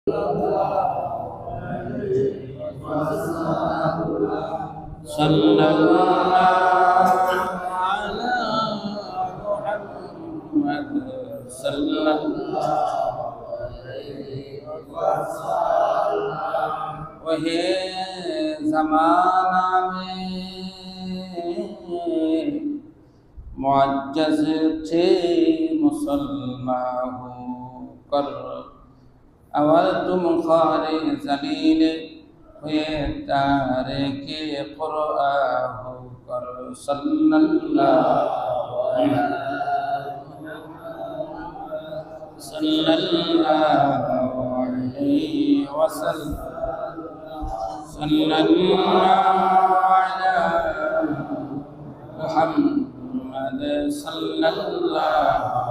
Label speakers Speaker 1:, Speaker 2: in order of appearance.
Speaker 1: صلى الله على محمد صلى الله عليه وسلم वही ज़माना में मुअज्जज़ थे मुसल्लाह कर अवल तुम खारे ज़लील हुए तारे के क़ुरआन कर सल्लल्लाहु अलैहि वसल्लम सल्लल्लाहु अलैहि मुहम्मद सल्लल्लाहु